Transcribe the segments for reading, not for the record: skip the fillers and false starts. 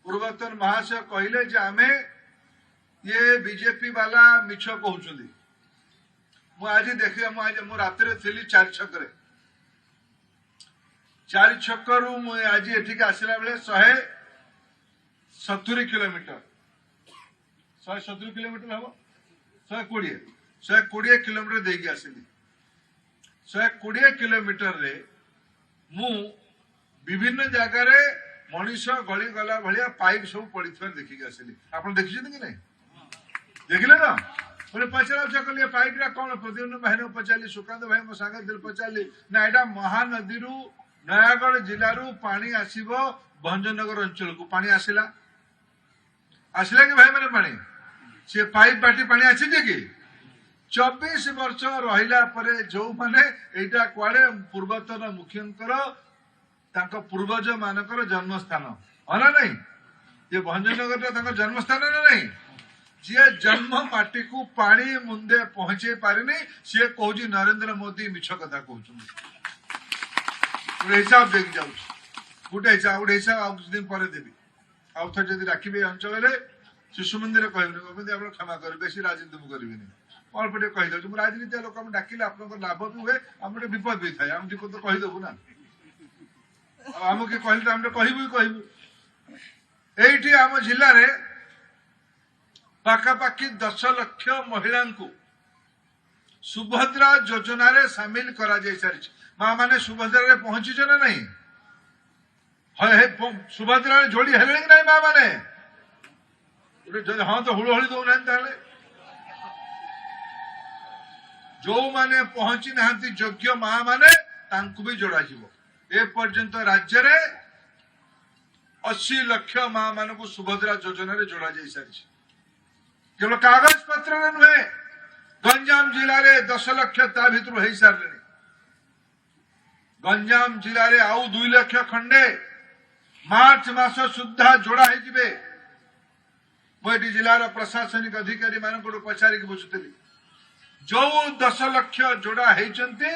पूर्वतन महाशय कहले जे आमे ये बीजेपी वाला मिछ कहउछली मु आज देखिए मु रात थी 4 छक 4 छक रु मु आज एठिक आसला बेले 170 किलोमीटर 170 किलोमीटर हम 120 किलोमीटर देगी आसली 120 किलोमीटर रे मु विभिन्न जगार मनीष गली गला भाया पाइप सब पड़ी देखिक आसली आप देखी कि नहीं देखिले ना बोले पचरा कल पाइप कौन प्रद्युम्न भाई ने पचारि सुकांत भाई मो सांगे दिल पचारि ना यहाँ महानदी नयागढ़ जिलू पानी आसब भंजनगर अंचल को पानी आसला आसला कि भाई मैंने पानी से पाइप बाटी पानी आसी कि 24 वर्ष रहिला परे जो माने एटा कुआडे पूर्वतन मुख्यंकर तांको पूर्वज मानकर जन्मस्थान हना नहीं ये भंजनगर तांको जन्मस्थान ना नहीं जी जन्म माटी को पानी मुंदे पहुंचे पारिनी सी कहूँ नरेंद्र मोदी मिछ कथा कहते हिसाब देख जाऊँ गोटे हिसाब आ कुछ दिन पर देवी आउ थे जब राखी अंचल शिशु मंदिर कहबी आप क्षमा करें बेसी राजनीति मुझे करी अल्प टे कहीदे राजनीति लोक डाकिले आप लाभ भी हुए आम विपद भी थाए आम तो कहीदेबू ना आम किए कहले आम कहबू ये आम जिले पाखापाखि 10 लाख महिला को सुभद्रा योजना रे सामिल करा जाय सारी माँ माने सुभद्रा रे पहुंची ना नहीं सुभद्रा रे जोड़ी हेले नहीं माँ माने हाँ तो हुड़ोहली दौना जो माने पहुंची ना योग्य माँ माने तांकु भी जोड़ा ए पर्यंत राज्य रे 80 लाख माँ मान को सुभद्रा योजना रे जोड़ा जाय सारी केवल कागज पत्र नुहे गंजाम जिले में 10 लाख ता भर हो सारे गंजाम जिले में आउ 2 लाख खंडे मार्च मास सुधा जोड़ा हो मुझे जिलार प्रशासनिक अधिकारी मान पचारि बुझुली जो 10 लाख जोड़ा होती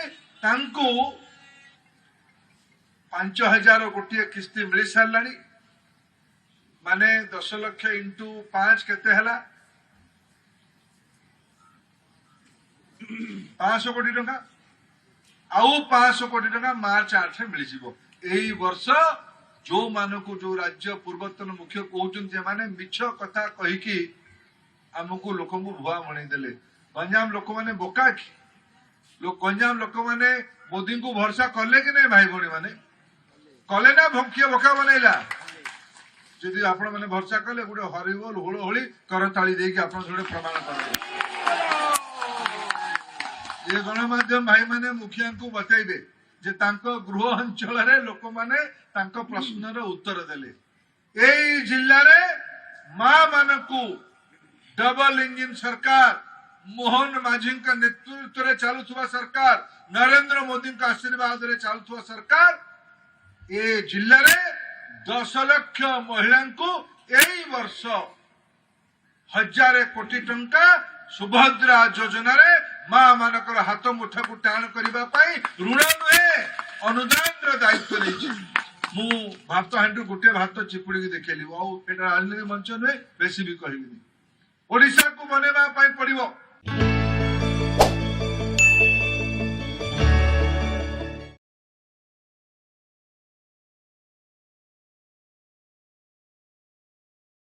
5000 गोटे किस्ती मिल सारा माने 10 लाख इंटू 5 केते हला 500 कोटी टंका आउ 500 कोटी टंका मार्च 8 मिल यही वर्ष जो मानक जो राज्य पूर्वतन मुख्य कहते मिछ कथा कहीकि आमको लोक भुआ मणिदेले गंजाम लोक मैंने बोका कि गंजाम लोक मैंने मोदी को भरोसा कले कि नहीं भाई भौणी मैंने कले ना भंकिया बोका बनैला जदि आपण मैंने भरोसा कले गोटे हरिबोल हुड़ोहली करताली देकी आप प्रमाण कर ये गणमाध्यम भाई माने मुखिया को बतैबे जे तांको गृह अंचल रे लोक माने तांको प्रश्न रो उत्तर देले एई जिल्ला रे मां मानकू डबल इंजिन सरकार मोहन माझी का नेतृत्व रे चालुथुवा सरकार नरेंद्र मोदी का आशीर्वाद रे चालुथुवा सरकार ए जिल्ला रे 10 लाख महिला को एई वर्ष 1000 कोटी टंका सुभद्रा योजना रे माँ मानकर हाथ मुठा को टाण करने ऋण नुहे अनुदान दायित्व नहीं भात हांडू गोटे भात चिपुड़ी देखली राजनीति मंच नुहे बेसी भी कहबी ओडिशा को बनवा पड़ो।